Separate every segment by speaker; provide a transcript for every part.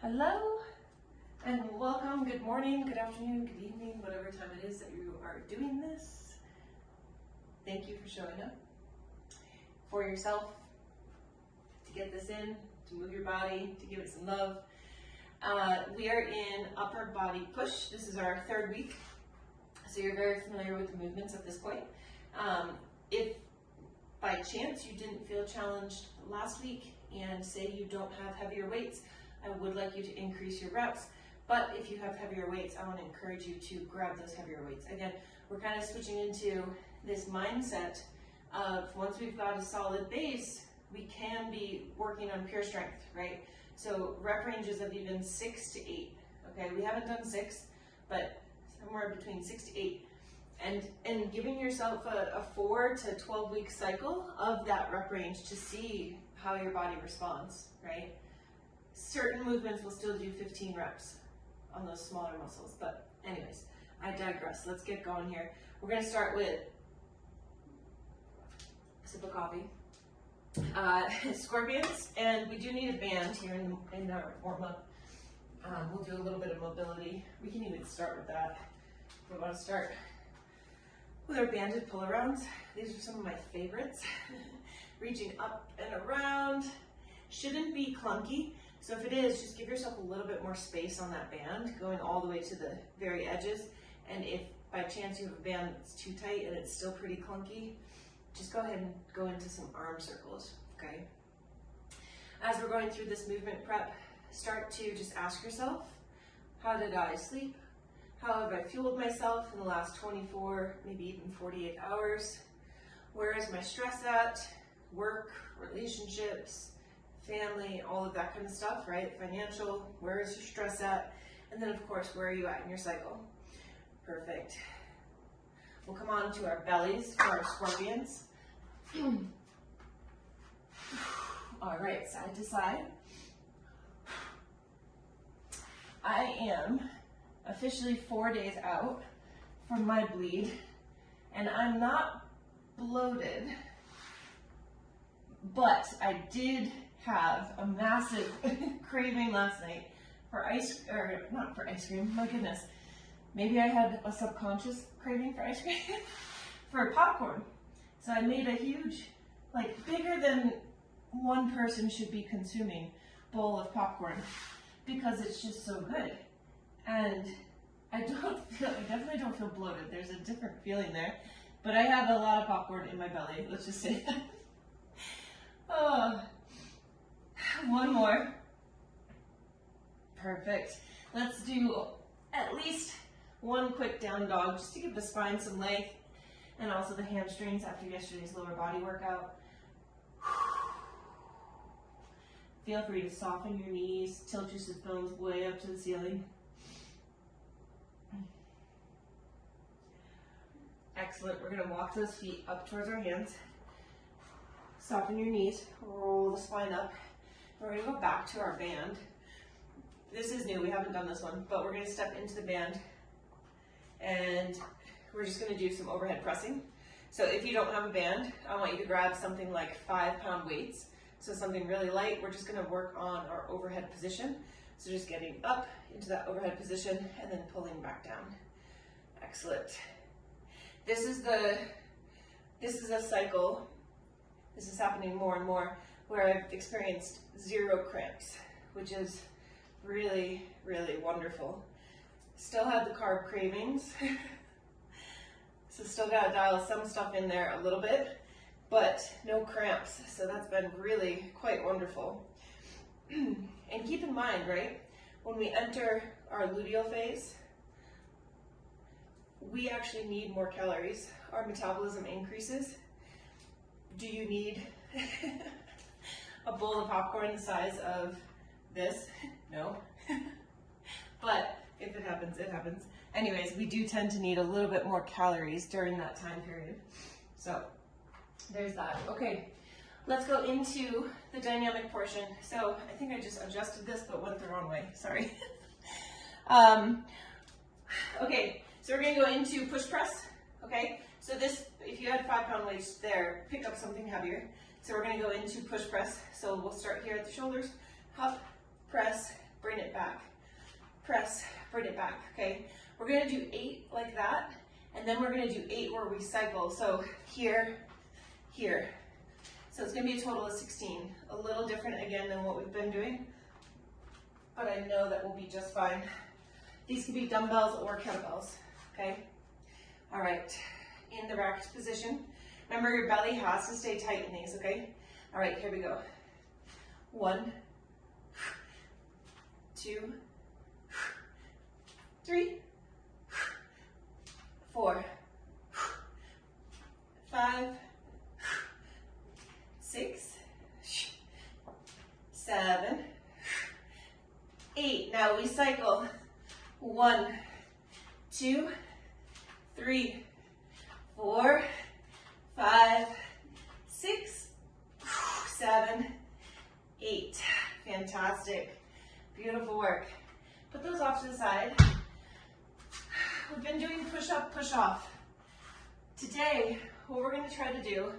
Speaker 1: Hello and welcome. Good morning, good afternoon, good evening, whatever time it is that you are doing this. Thank you for showing up for yourself, to get this in, to move your body, to give it some love. We are in upper body push. This is our third week, so you're very familiar with the movements at this point. If by chance you didn't feel challenged last week and say you don't have heavier weights, I would like you to increase your reps. But if you have heavier weights, I want to encourage you to grab those heavier weights. Again, we're kind of switching into this mindset of once we've got a solid base, we can be working on pure strength, right? So rep ranges of even 6 to 8. Okay, we haven't done 6, but somewhere between 6 to 8. And giving yourself a 4 to 12 week cycle of that rep range to see how your body responds, right? Certain movements will still do 15 reps on those smaller muscles, but anyways, I digress. Let's get going here. We're going to start with a sip of coffee, scorpions, and we do need a band here in our warm-up. We'll do a little bit of mobility. We can even start with that. We want to start with our banded pull-arounds. These are some of my favorites. Reaching up and around. Shouldn't be clunky. So if it is, just give yourself a little bit more space on that band, going all the way to the very edges. And if by chance you have a band that's too tight and it's still pretty clunky, just go ahead and go into some arm circles, okay? As we're going through this movement prep, start to just ask yourself, how did I sleep? How have I fueled myself in the last 24, maybe even 48 hours? Where is my stress at? Work, relationships, family, all of that kind of stuff, right? Financial, where is your stress at? And then of course, where are you at in your cycle? Perfect. We'll come on to our bellies for our scorpions. All right, side to side. I am officially 4 days out from my bleed, and I'm not bloated, but I did have a massive craving last night for not for ice cream, my goodness. Maybe I had a subconscious craving for ice cream, for popcorn. So I made a huge, like bigger than one person should be consuming bowl of popcorn because it's just so good. And I definitely don't feel bloated. There's a different feeling there, but I have a lot of popcorn in my belly. Let's just say that. Oh. One more. Perfect. Let's do at least one quick down dog just to give the spine some length and also the hamstrings after yesterday's lower body workout. Feel free to soften your knees, tilt your sit bones way up to the ceiling. Excellent. We're going to walk those feet up towards our hands. Soften your knees, roll the spine up. We're going to go back to our band. This is new, we haven't done this one, but we're going to step into the band and we're just going to do some overhead pressing. So if you don't have a band, I want you to grab something like 5-pound weights. So something really light. We're just going to work on our overhead position. So just getting up into that overhead position and then pulling back down. Excellent. This is a cycle. This is happening more and more where I've experienced 0 cramps, which is really, really wonderful. Still have the carb cravings, so still gotta dial some stuff in there a little bit, but no cramps, so that's been really quite wonderful. And keep in mind, right, when we enter our luteal phase, we actually need more calories. Our metabolism increases. Do you need a bowl of popcorn the size of this? No. But if it happens, it happens. Anyways, we do tend to need a little bit more calories during that time period. So there's that. Okay, let's go into the dynamic portion. So I think I just adjusted this but went the wrong way, sorry. Okay, so we're gonna go into push press, okay? So this, if you had 5-pound weights there, pick up something heavier. So we're gonna go into push press. So we'll start here at the shoulders, up, press, bring it back. Press, bring it back, okay? We're gonna do 8 like that, and then we're gonna do 8 where we cycle. So here, here. So it's gonna be a total of 16. A little different again than what we've been doing, but I know that will be just fine. These can be dumbbells or kettlebells, okay? All right, in the racked position. Remember, your belly has to stay tight in these, okay? All right, here we go. 1, 2, 3, 4, 5, 6, 7, 8. Now we cycle. 1, 2, 3, 4, 5, 6, 7, 8. Fantastic. Beautiful work. Put those off to the side. We've been doing push-up, push-off. Today, what we're going to try to do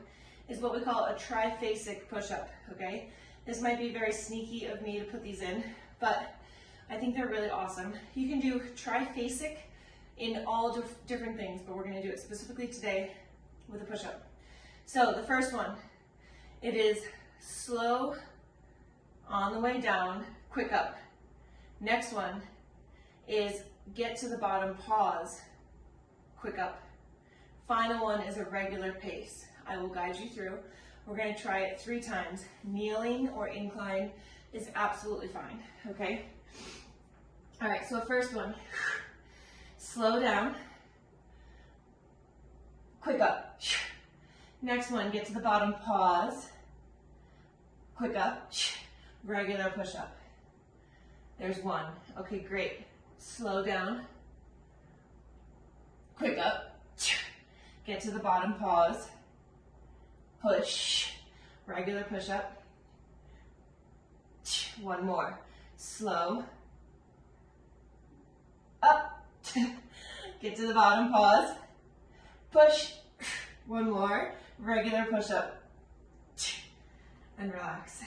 Speaker 1: is what we call a triphasic push-up, okay? This might be very sneaky of me to put these in, but I think they're really awesome. You can do triphasic in all different things, but we're going to do it specifically today with a push-up. So the first one, it is slow on the way down, quick up. Next one is get to the bottom, pause, quick up. Final one is a regular pace. I will guide you through. We're going to try it 3 times. Kneeling or incline is absolutely fine, okay? All right, so first one, slow down, quick up. Next one, get to the bottom, pause, quick up, regular push up. There's 1. Okay, great. Slow down, quick up, get to the bottom, pause, push, regular push up. 1 more. Slow, up, get to the bottom, pause, push. 1 more, regular push up, and relax.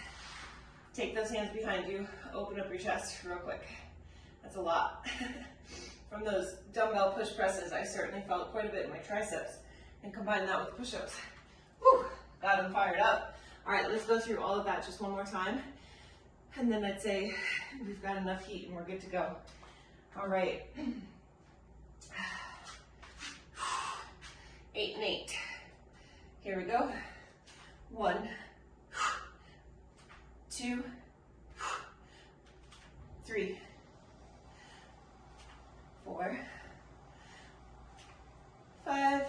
Speaker 1: Take those hands behind you, open up your chest real quick. That's a lot. From those dumbbell push presses, I certainly felt quite a bit in my triceps, and combine that with push-ups. Whew, got them fired up. All right, let's go through all of that just one more time, and then I'd say we've got enough heat and we're good to go. All right. 8 and 8. Here we go. 1, 2, 3, 4, 5,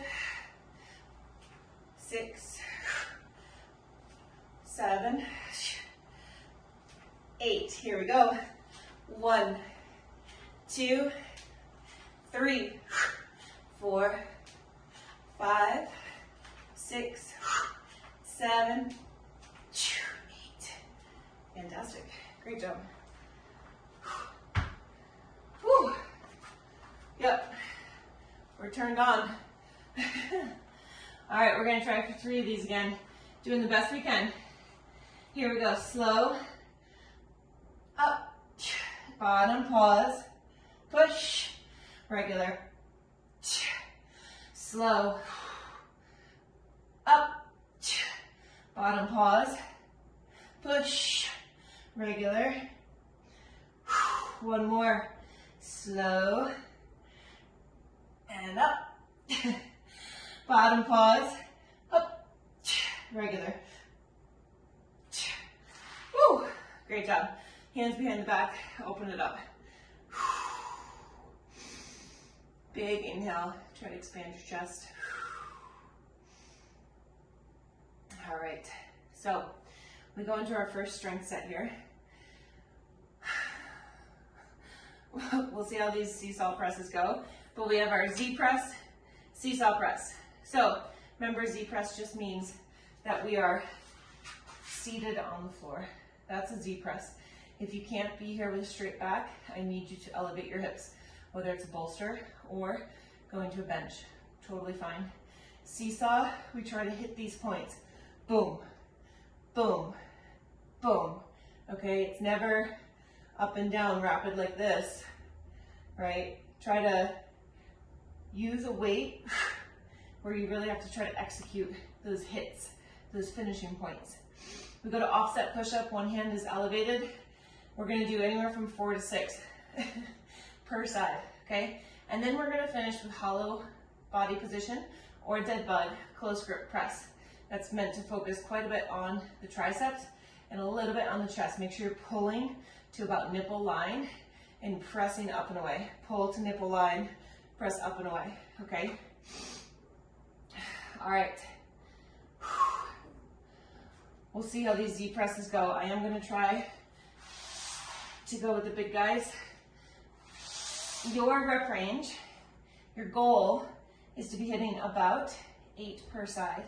Speaker 1: 6, 7, 8. Here we go. 1, 2, 3, 4, 5, 6, 7, 8. Fantastic. Great job. Whew. Yep. We're turned on. All right, we're going to try for 3 of these again. Doing the best we can. Here we go. Slow. Up. Bottom. Pause. Push. Regular. Slow. Up. Bottom. Pause. Push. Regular. 1 more. Slow. And up. Bottom. Pause. Up. Regular. Woo. Great job. Hands behind the back. Open it up. Big inhale. Try to expand your chest. All right. So we go into our first strength set here. We'll see how these seesaw presses go. But we have our Z press, seesaw press. So remember, Z press just means that we are seated on the floor. That's a Z press. If you can't be here with a straight back, I need you to elevate your hips, whether it's a bolster or going to a bench. Totally fine. Seesaw, we try to hit these points. Boom, boom, boom. Okay, it's never up and down rapid like this, right? Try to use a weight where you really have to try to execute those hits, those finishing points. We go to offset push-up, one hand is elevated. We're gonna do anywhere from 4 to 6 per side, okay? And then we're gonna finish with hollow body position or dead bug, close grip press. That's meant to focus quite a bit on the triceps and a little bit on the chest. Make sure you're pulling to about nipple line and pressing up and away. Pull to nipple line, press up and away, okay? All right. We'll see how these Z presses go. I am gonna try to go with the big guys. Your rep range, your goal is to be hitting about 8 per side,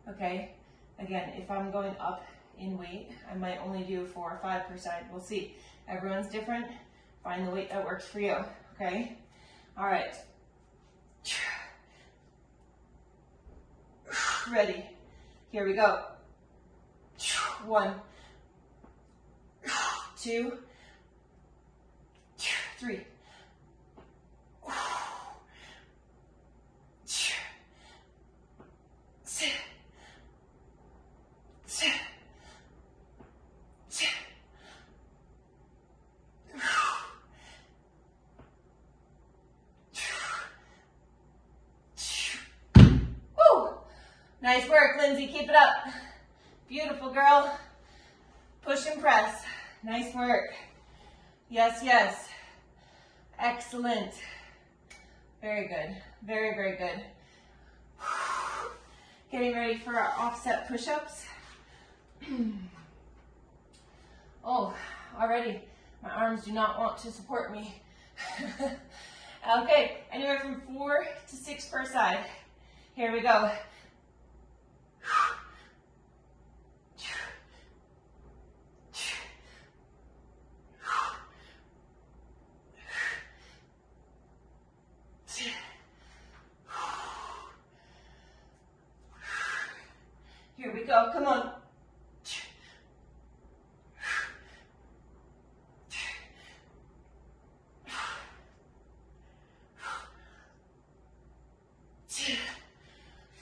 Speaker 1: okay? Again, if I'm going up in weight, I might only do 4 or 5 per side. We'll see. Everyone's different. Find the weight that works for you, okay? All right. Ready. Here we go. 1, 2, 3. Nice work, Lindsay. Keep it up. Beautiful, girl. Push and press. Nice work. Yes, yes. Excellent. Very good. Very, very good. Getting ready for our offset push-ups. Oh, already my arms do not want to support me. Okay, anywhere from 4 to 6 per side. Here we go. Here we go, come on.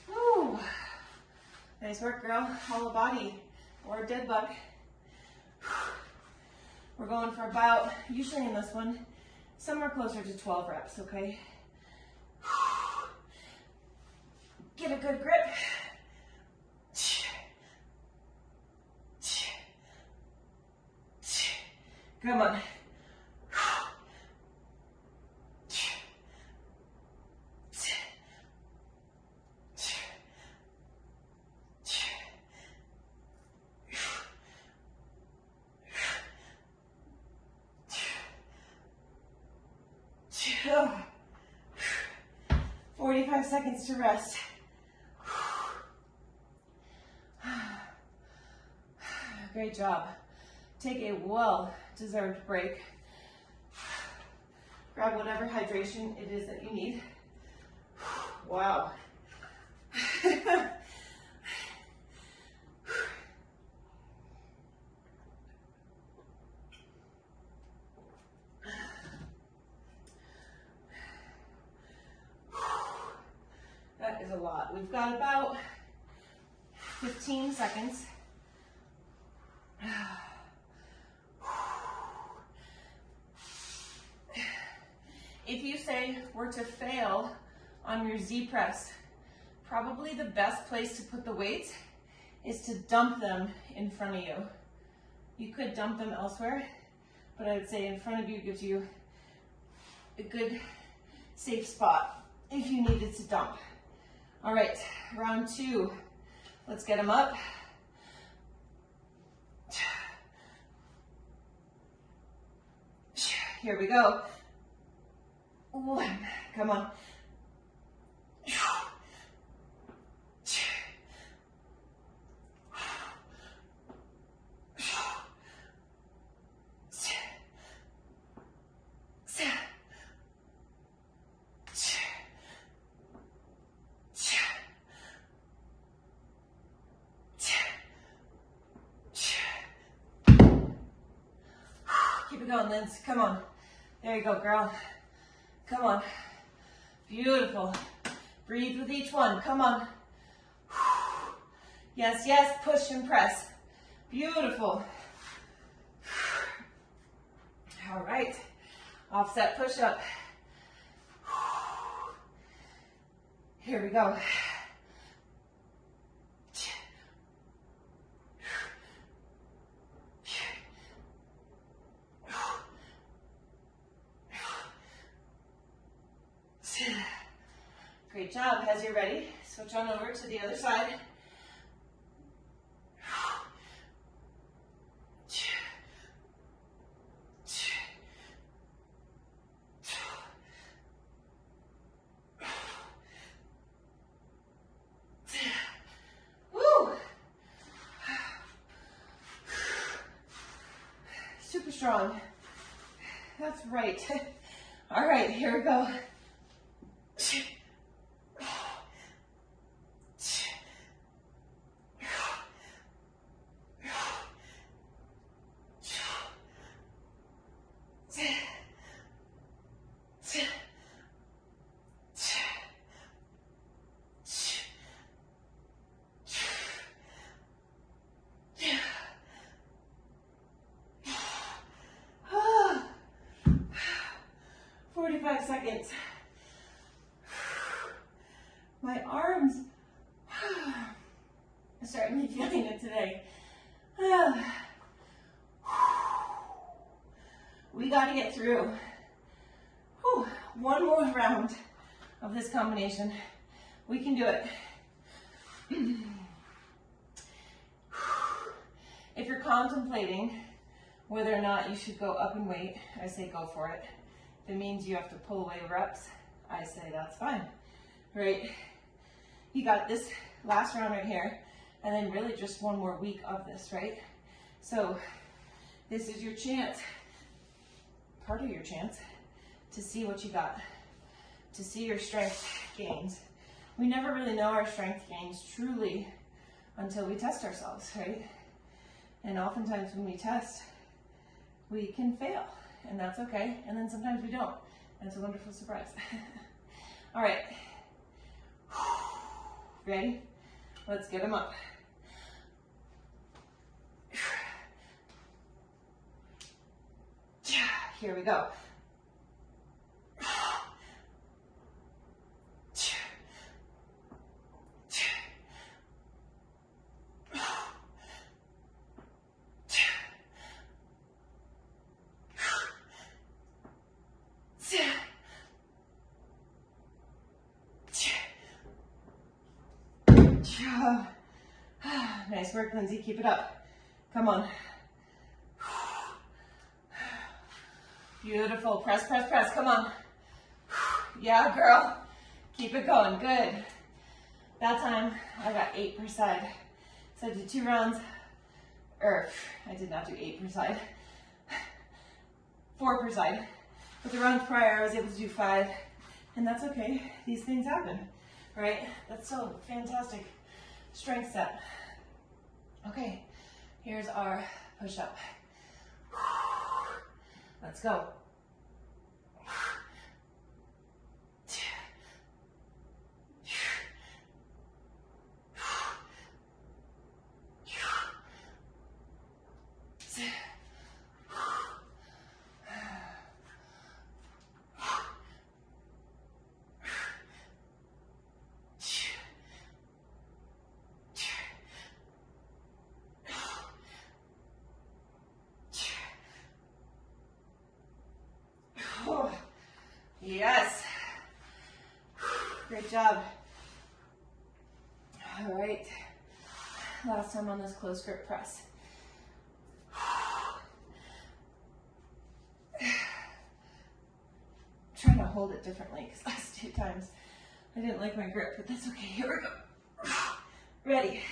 Speaker 1: Whew. Nice work, girl. Hollow body or dead bug. We're going for about, usually in this one, somewhere closer to 12 reps, okay? Get a good grip. Come on. Oh. 45 seconds to rest. Great job. Take a well-deserved break. Grab whatever hydration it is that you need. Wow. That is a lot. We've got about 15 seconds. If you say we're to fail on your Z press, probably the best place to put the weights is to dump them in front of you. You could dump them elsewhere, but I would say in front of you gives you a good safe spot if you needed to dump. All right, round 2. Let's get them up. Here we go. 1, come on. 2. Keep it going, Linz. Come on. There you go, girl. Come on. Beautiful. Breathe with each one. Come on. Yes, yes. Push and press. Beautiful. All right. Offset push-up. Here we go. Great job. As you're ready, switch on over to the other side. Woo! Super strong. That's right. All right, here we go. Seconds. My arms are starting to be feeling it today. We got to get through one more round of this combination. We can do it. If you're contemplating whether or not you should go up in weight, I say go for it. If it means you have to pull away reps, I say that's fine, right? You got this last round right here, and then really just one more week of this, right? So this is your chance, part of your chance, to see what you got, to see your strength gains. We never really know our strength gains truly until we test ourselves, right? And oftentimes when we test, we can fail. And that's okay, and then sometimes we don't. And it's a wonderful surprise. All right. Ready? Let's get them up. Here we go. Nice work, Lindsay. Keep it up. Come on. Beautiful. Press, press, press. Come on. Yeah, girl. Keep it going. Good. That time, I got 8 per side. So I did 2 rounds. I did not do 8 per side. 4 per side. But the rounds prior, I was able to do 5. And that's okay. These things happen, right? That's still a fantastic strength set. Okay, here's our push-up. Let's go. Yes. Great job. All right. Last time on this close grip press. Trying to hold it differently because last 2 times I didn't like my grip, but that's okay. Here we go. Ready.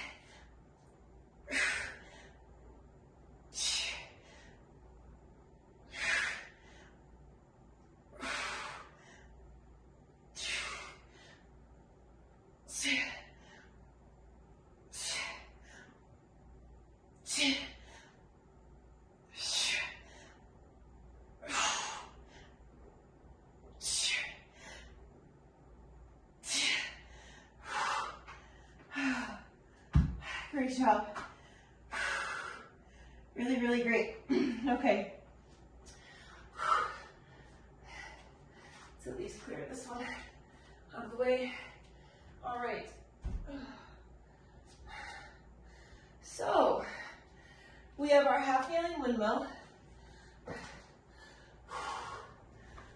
Speaker 1: Great job. Really, really great. Okay. Let's at least clear this one out of the way. All right. So, we have our half kneeling windmill.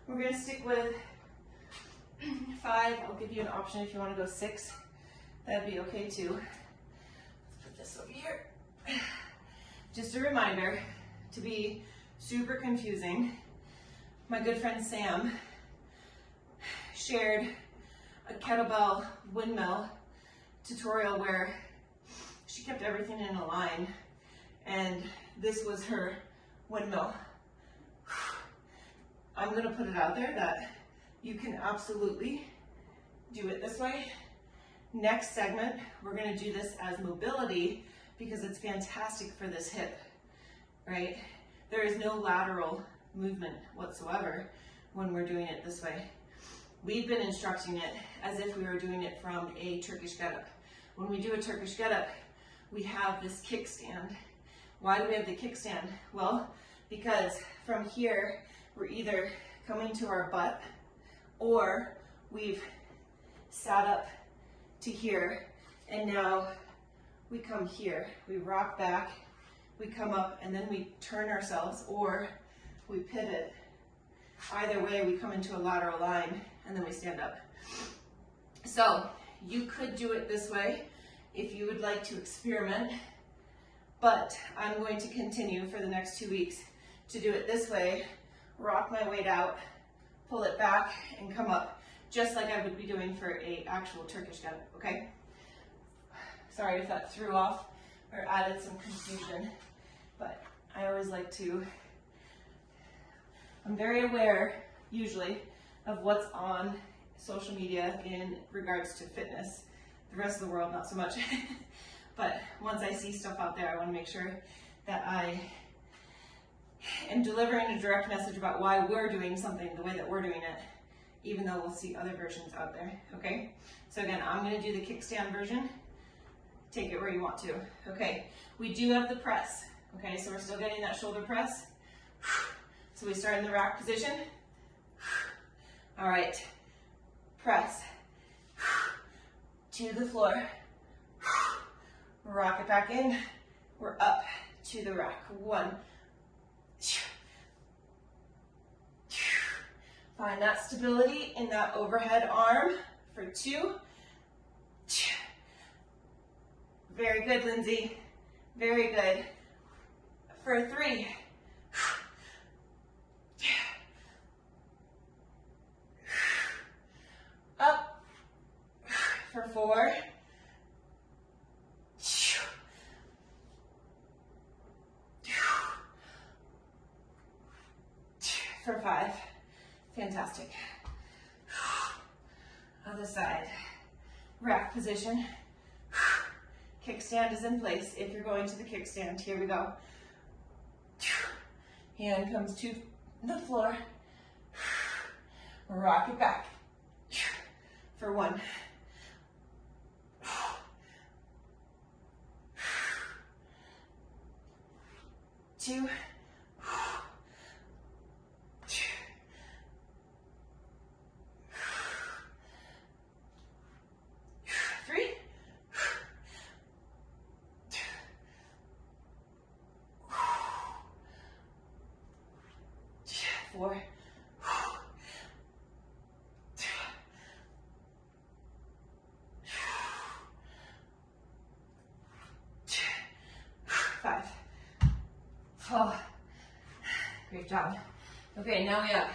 Speaker 1: We're going to stick with 5. I'll give you an option if you want to go 6. That'd be okay too. Let's put this over here. Just a reminder, to be super confusing, my good friend Sam shared a kettlebell windmill tutorial where she kept everything in a line, and this was her windmill. I'm going to put it out there that you can absolutely do it this way. Next segment, we're going to do this as mobility because it's fantastic for this hip, right? There is no lateral movement whatsoever when we're doing it this way. We've been instructing it as if we were doing it from a Turkish get-up. When we do a Turkish get-up, we have this kickstand. Why do we have the kickstand? Well, because from here, we're either coming to our butt or we've sat up to here, and now we come here. We rock back, we come up, and then we turn ourselves, or we pivot. Either way, we come into a lateral line, and then we stand up. So you could do it this way if you would like to experiment, but I'm going to continue for the next 2 weeks to do it this way, rock my weight out, pull it back, and come up, just like I would be doing for an actual Turkish get-up, okay? Sorry if that threw off or added some confusion, but I always like to, I'm very aware, usually, of what's on social media in regards to fitness. The rest of the world, not so much. But once I see stuff out there, I want to make sure that I am delivering a direct message about why we're doing something the way that we're doing it, even though we'll see other versions out there, okay? So again, I'm going to do the kickstand version. Take it where you want to. Okay, we do have the press. Okay, so we're still getting that shoulder press. So we start in the rack position. All right, press to the floor. Rock it back in. We're up to the rack. 1. Find that stability in that overhead arm for 2. Very good, Lindsay. Very good. For 3. Up. For 4. For 5. Fantastic. Other side. Rack position. Kickstand is in place. If you're going to the kickstand, here we go. Hand comes to the floor. Rock it back. For 1. 2. 3. 4. 5. Oh, great job. Okay, now we have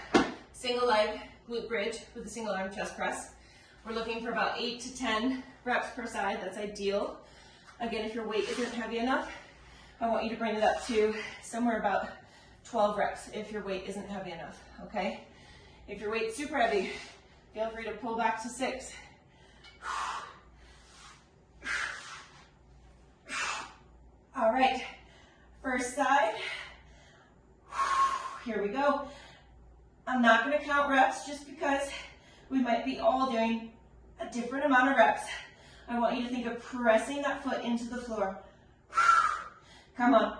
Speaker 1: single leg glute bridge with a single arm chest press. We're looking for about 8 to 10 reps per side. That's ideal. Again, if your weight isn't heavy enough, I want you to bring it up to somewhere about 12 reps if your weight isn't heavy enough, okay? If your weight's super heavy, feel free to pull back to 6. All right, first side. Here we go. I'm not gonna count reps just because we might be all doing a different amount of reps. I want you to think of pressing that foot into the floor. Come on.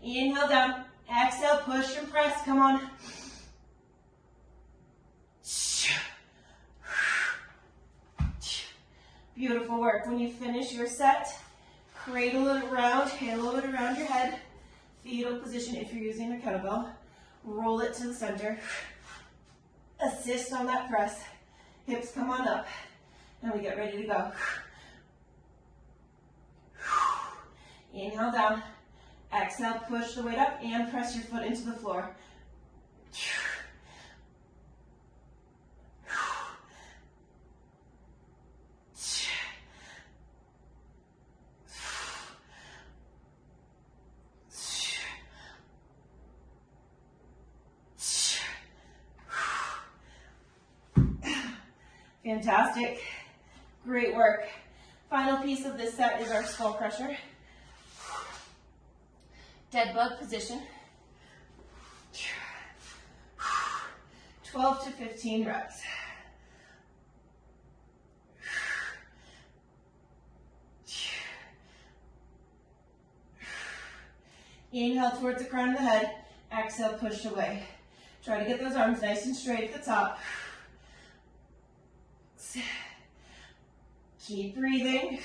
Speaker 1: Inhale down. Exhale, push and press. Come on. Beautiful work. When you finish your set, cradle it around, halo it around your head. Fetal position if you're using a kettlebell. Roll it to the center. Assist on that press. Hips come on up. And we get ready to go. Inhale down. Exhale, push the weight up and press your foot into the floor. Fantastic. Great work. Final piece of this set is our skull crusher. Dead bug position. 12 to 15 reps. Inhale towards the crown of the head. Exhale, push away. Try to get those arms nice and straight at the top. Keep breathing.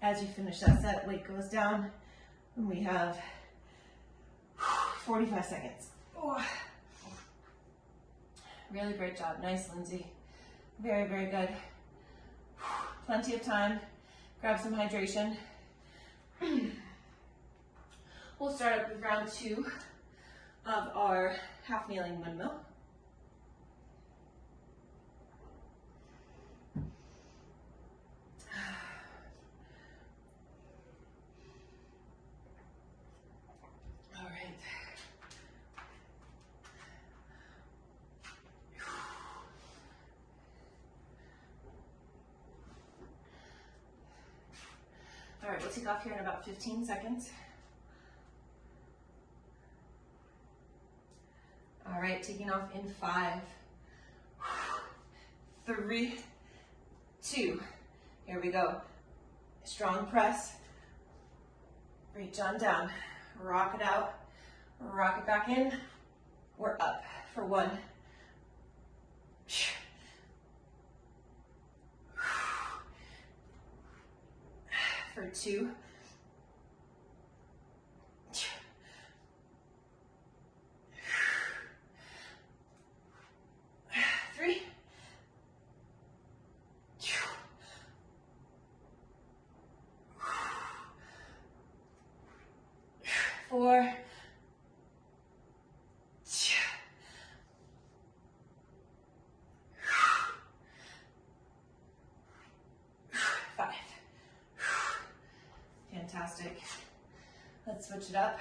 Speaker 1: As you finish that set, weight goes down, and we have 45 seconds. Oh. Really great job. Nice, Lindsay. Very, very good. Plenty of time. Grab some hydration. We'll start up with round 2 of our half kneeling windmill. All right. All right, we'll take off here in about 15 seconds. All right, taking off in 5, 3, 2. Here we go. Strong press. Reach on down. Rock it out. Rock it back in. We're up for 1. For 2. 3. 4. 5. Fantastic. Let's switch it up.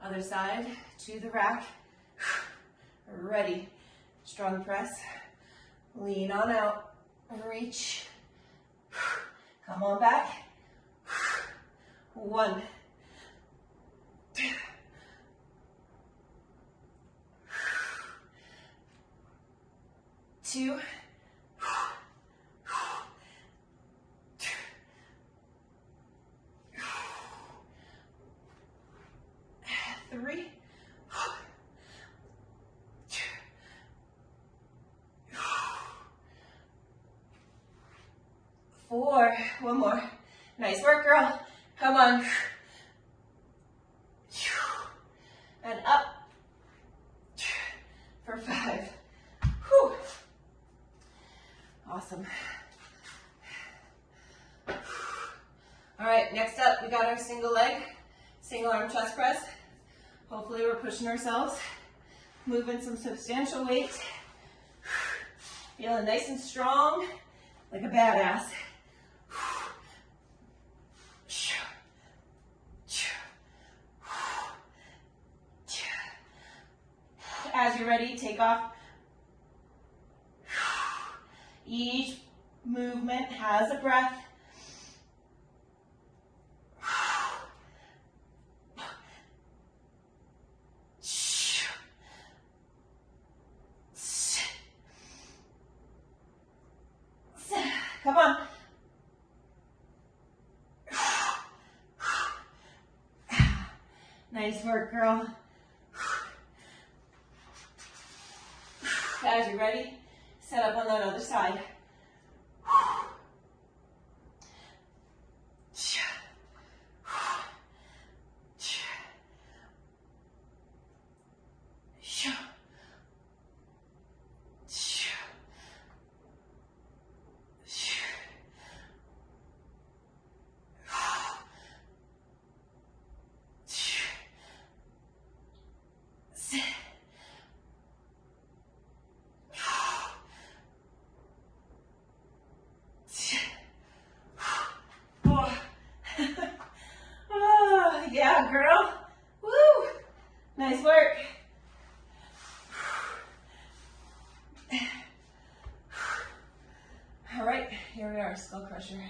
Speaker 1: Other side to the rack. Ready. Strong press. Lean on out. Reach. Come on back. 1. 2. 3. 4. One more. Nice work, girl. Come on. And up for 5. Whew. Awesome. All right, next up, we got our single leg, single arm chest press. Hopefully we're pushing ourselves, moving some substantial weight, feeling nice and strong, like a badass. As you're ready, take off. Each movement has a breath. Come on. Nice work, girl. As you're ready, set up on that other side. Oh, yeah, girl. Woo! Nice work. All right, here we are, skull crusher.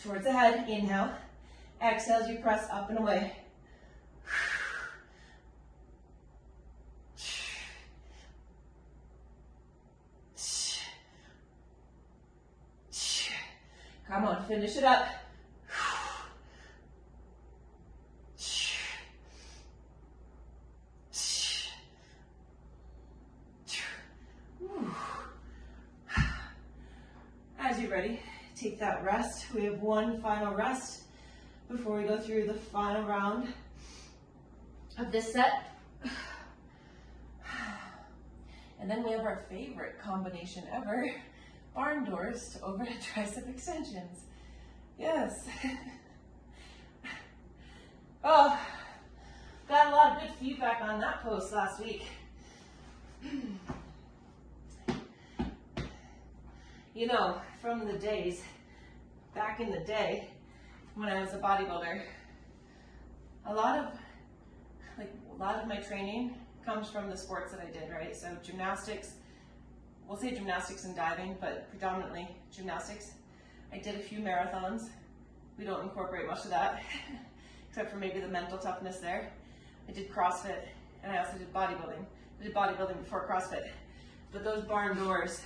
Speaker 1: Towards the head, inhale. Exhale as you press up and away. Come on, finish it up. As you're ready, take that rest. We have one final rest before we go through the final round of this set. And then we have our favorite combination ever, barn doors to overhead tricep extensions. Yes. Oh, got a lot of good feedback on that post last week. You know, from the days, back in the day, when I was a bodybuilder, a lot of my training comes from the sports that I did, right? So gymnastics, we'll say gymnastics and diving, but predominantly gymnastics. I did a few marathons. We don't incorporate much of that, except for maybe the mental toughness there. I did CrossFit, and I also did bodybuilding. I did bodybuilding before CrossFit. But those barn doors,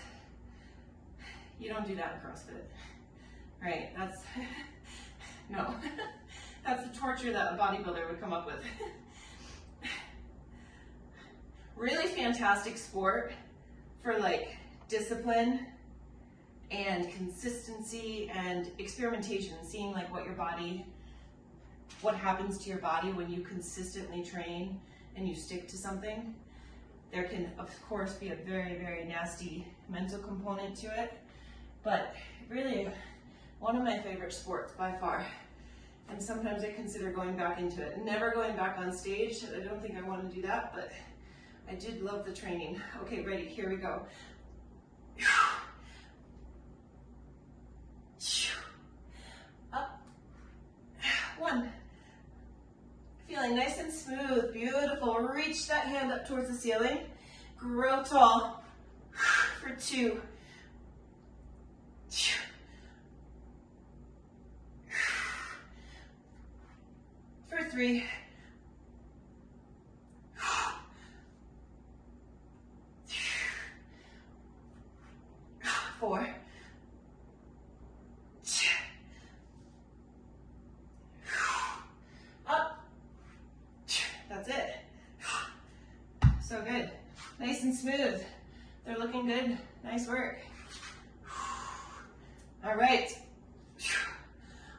Speaker 1: you don't do that in CrossFit, right? That's, no. That's the torture that a bodybuilder would come up with. Really fantastic sport for like discipline and consistency and experimentation, seeing like what happens to your body when you consistently train and you stick to something. There can, of course, be a very, very nasty mental component to it, but really one of my favorite sports by far. And sometimes I consider going back into it. Never going back on stage. I don't think I want to do that, but I did love the training. Okay, ready, here we go. Up. One. Feeling nice and smooth, beautiful. Reach that hand up towards the ceiling. Grow tall. For 2. For 3. 4. Up. That's it. So good. Nice and smooth. They're looking good. Nice work. All right.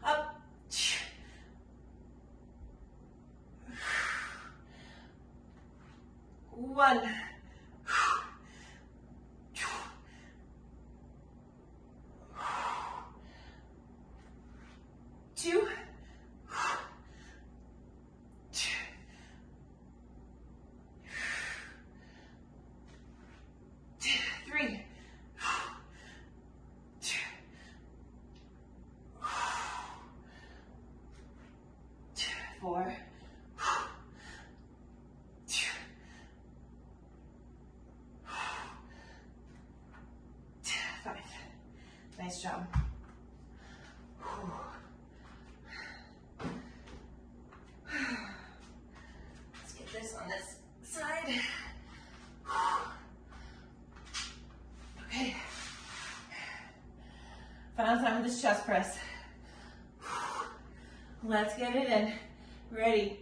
Speaker 1: Up. 1. 2. 3. 4, 5. Nice job. Let's get this on this side. Okay. Final time with this chest press. Let's get it in. Ready.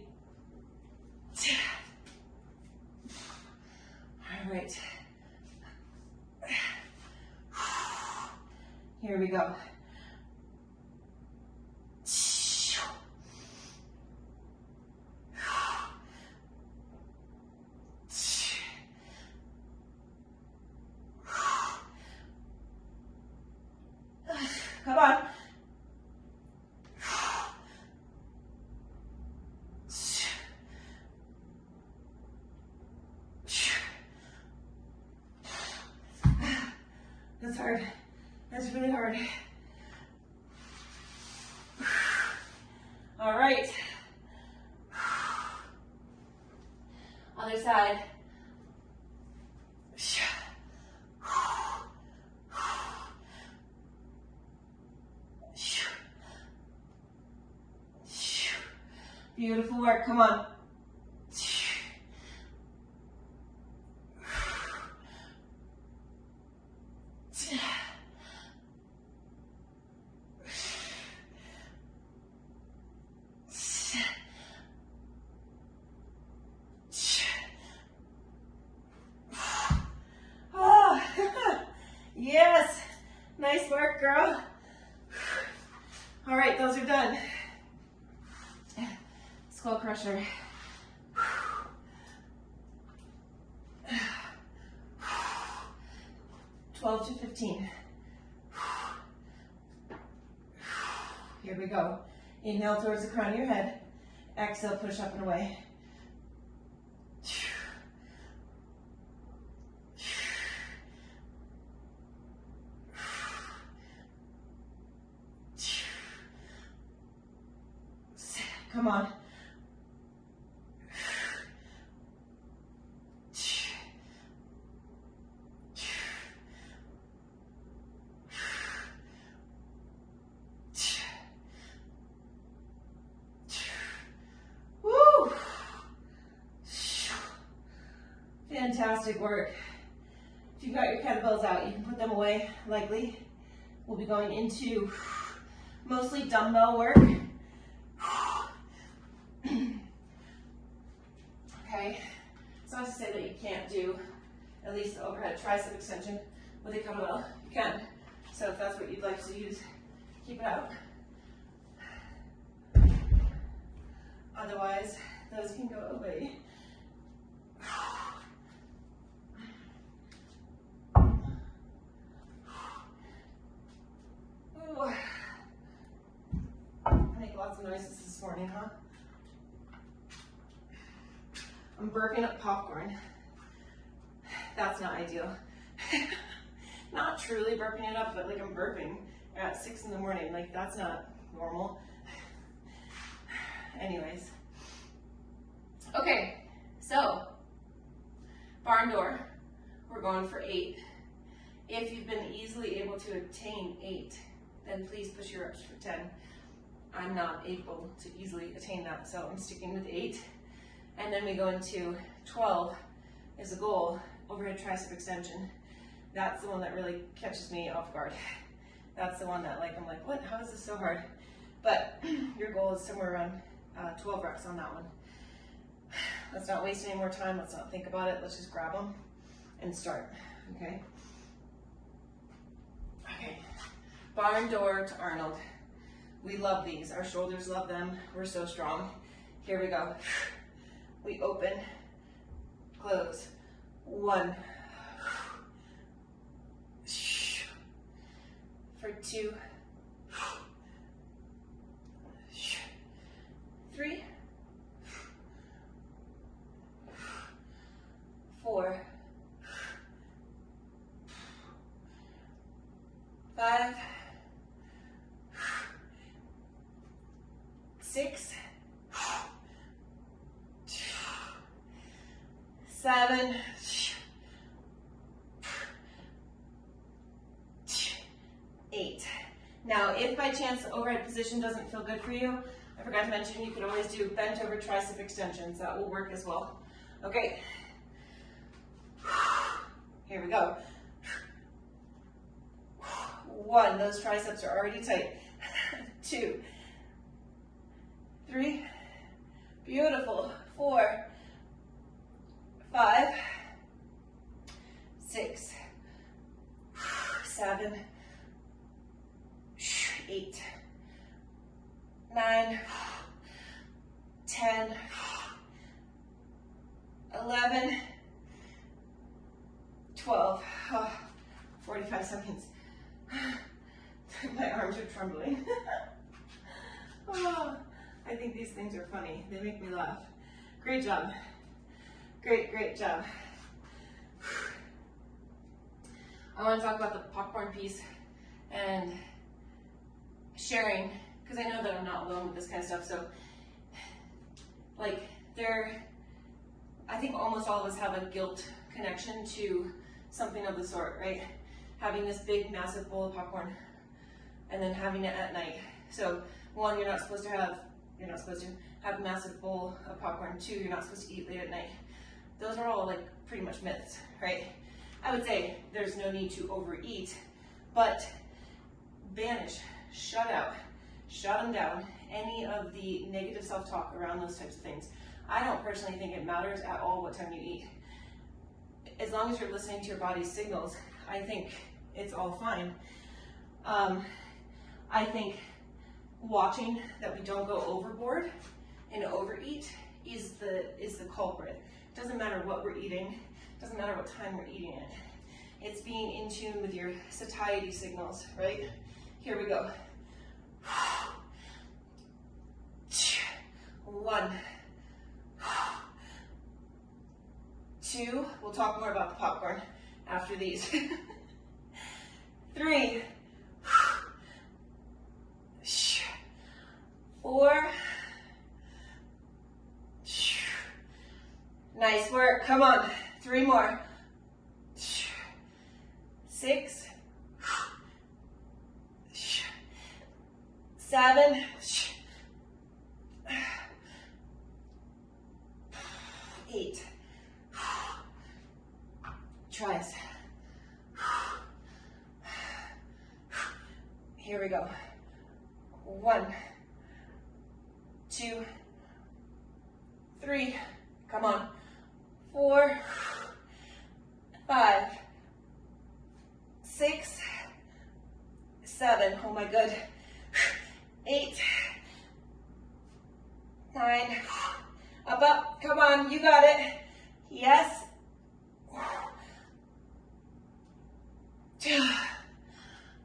Speaker 1: All right. Here we go. Come on. That's hard. That's really hard. All right. Other side. Beautiful work. Come on. Yes, nice work, girl. All right, those are done. Skull crusher. 12 to 15. Here we go. Inhale towards the crown of your head. Exhale, push up and away. Come on. Woo! Fantastic work. If you've got your kettlebells out, you can put them away lightly. We'll be going into mostly dumbbell work. Okay, it's not to say that you can't do at least the overhead tricep extension with a kettlebell. You can. So if that's what you'd like to use, keep it out. Otherwise, those can go away. Ooh. I make lots of noises this morning, huh? I'm burping up popcorn. That's not ideal. Not truly burping it up, but like I'm burping at 6 in the morning. Like that's not normal. Anyways. Okay, so barn door, we're going for 8. If you've been easily able to attain 8, then please push your reps for 10. I'm not able to easily attain that, so I'm sticking with 8. And then we go into 12 is a goal, overhead tricep extension. That's the one that really catches me off guard. That's the one that I'm like, what, how is this so hard? But your goal is somewhere around 12 reps on that one. Let's not waste any more time. Let's not think about it. Let's just grab them and start, okay? Okay, barn door to Arnold. We love these. Our shoulders love them. We're so strong. Here we go. We open, close. 1. For 2. 3. 4. 5. 6. 7, 8. Now, if by chance the overhead position doesn't feel good for you, I forgot to mention you could always do bent over tricep extensions. That will work as well. Okay. Here we go. 1, those triceps are already tight. 2, 3, beautiful. 4, 5, 6, 7, 8, 9, 10, 11, 12, 45 seconds. My arms are trembling. Oh, I think these things are funny. They make me laugh. Great job. Great job. I want to talk about the popcorn piece and sharing, because I know that I'm not alone with this kind of stuff. So, like, I think almost all of us have a guilt connection to something of the sort, right? Having this big, massive bowl of popcorn and then having it at night. So, 1, you're not supposed to have a massive bowl of popcorn. 2, you're not supposed to eat late at night. Those are all like pretty much myths, right? I would say there's no need to overeat, but banish, shut out, shut them down, any of the negative self-talk around those types of things. I don't personally think it matters at all what time you eat. As long as you're listening to your body's signals, I think it's all fine. I think watching that we don't go overboard and overeat is the culprit. It doesn't matter what we're eating, it doesn't matter what time we're eating it. It's being in tune with your satiety signals, right? Here we go. 1, 2, we'll talk more about the popcorn after these. 3, 4, nice work, come on, 3 more. 6, 7, 8. Tries. Here we go. 1, 2, 3. Come on. 4, 5, 6, 7. Oh my good. 8, 9. Up. Come on. You got it. Yes.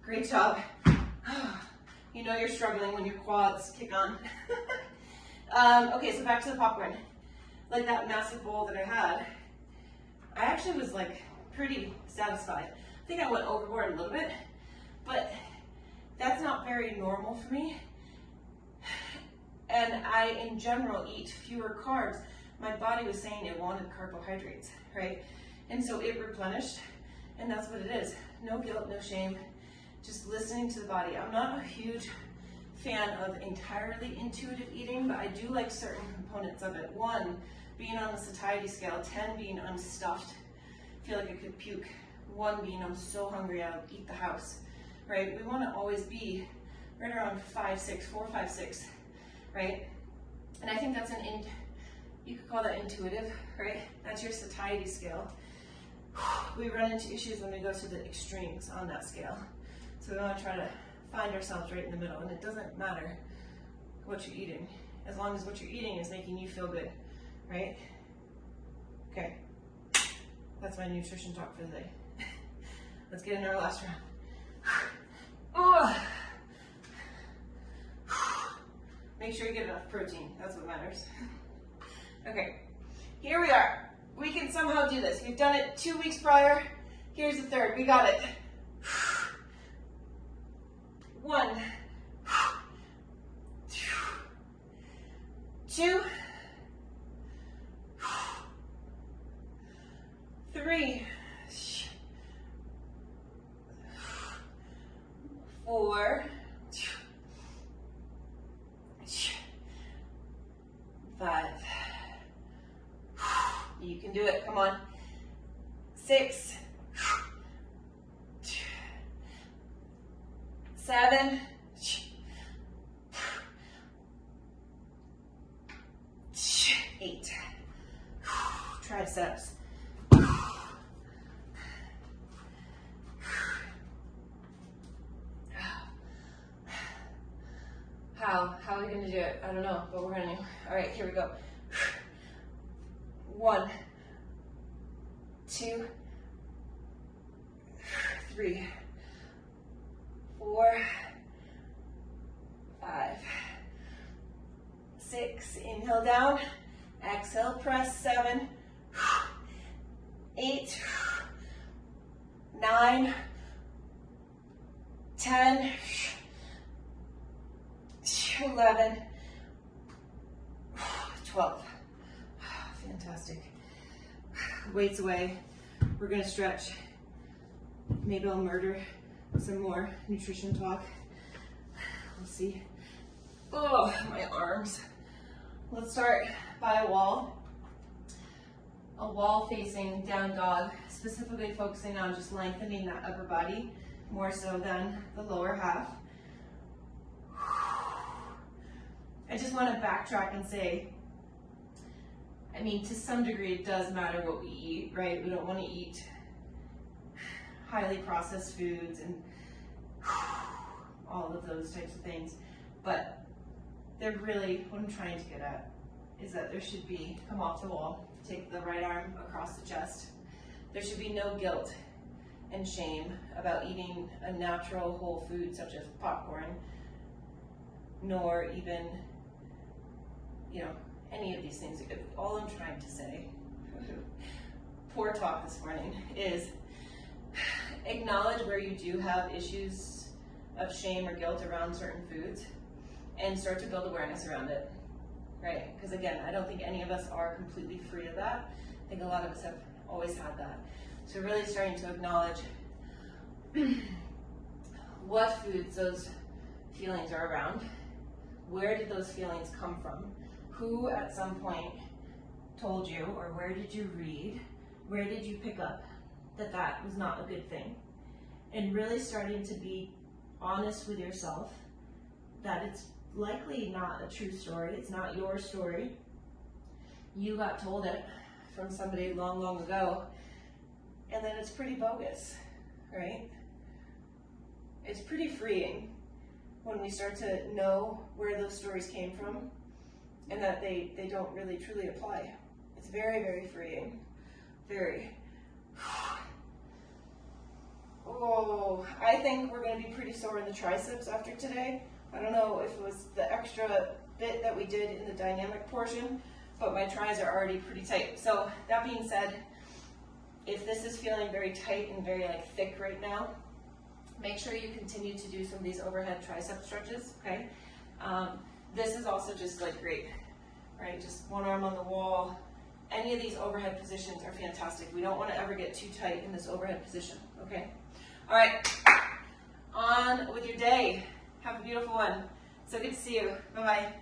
Speaker 1: Great job. You know you're struggling when your quads kick on. Okay, so back to the popcorn. Like that massive bowl that I had, I actually was like pretty satisfied. I think I went overboard a little bit, but that's not very normal for me. And I, in general, eat fewer carbs. My body was saying it wanted carbohydrates, right? And so it replenished, and that's what it is. No guilt, no shame, just listening to the body. I'm not a huge fan of entirely intuitive eating, but I do like certain components of it. 1, being on the satiety scale, 10 being unstuffed, feel like I could puke. 1 being I'm so hungry I'll eat the house, right? We want to always be right around 5, 6, 4, 5, 6, right? And I think that's you could call that intuitive, right? That's your satiety scale. We run into issues when we go to the extremes on that scale. So we want to try to find ourselves right in the middle, and it doesn't matter what you're eating, as long as what you're eating is making you feel good, right? Okay, that's my nutrition talk for the day. Let's get into our last round. Oh. Make sure you get enough protein, that's what matters. Okay, here we are. We can somehow do this. We've done it 2 weeks prior. Here's the third, we got it. 1, 2, 3, 4, 5. You can do it, come on. 6, 7, 8. Triceps. How are we going to do it? I don't know, but we're going to. All right, here we go. 1, 2, 3, 4, 5, 6. Inhale down. Exhale, press. 7, 8, 9, 10, 11, 12. Fantastic. Weights away. We're going to stretch. Maybe I'll murder some more nutrition talk. We'll see. Oh, my arms. Let's start by a wall. A wall facing down dog, specifically focusing on just lengthening that upper body more so than the lower half. I just want to backtrack and say, I mean, to some degree, it does matter what we eat, right? We don't want to eat highly processed foods and all of those types of things. But they're really, what I'm trying to get at is that there should be, come off the wall, take the right arm across the chest. There should be no guilt and shame about eating a natural whole food such as popcorn, nor even, any of these things. All I'm trying to say, poor talk this morning, is acknowledge where you do have issues of shame or guilt around certain foods and start to build awareness around it, right? Because again, I don't think any of us are completely free of that. I think a lot of us have always had that. So really starting to acknowledge what foods those feelings are around, where did those feelings come from, who at some point told you, or where did you read, where did you pick up that that was not a good thing, and really starting to be honest with yourself that it's likely not a true story, it's not your story, you got told it from somebody long, long ago, and then it's pretty bogus, right? It's pretty freeing when we start to know where those stories came from and that they don't really truly apply. It's very, very freeing. Very. Oh, I think we're going to be pretty sore in the triceps after today. I don't know if it was the extra bit that we did in the dynamic portion, but my tris are already pretty tight. So that being said, if this is feeling very tight and very thick right now, make sure you continue to do some of these overhead tricep stretches, okay? This is also just great, right? Just one arm on the wall. Any of these overhead positions are fantastic. We don't want to ever get too tight in this overhead position, okay? All right, on with your day. Have a beautiful one. So good to see you. Bye-bye.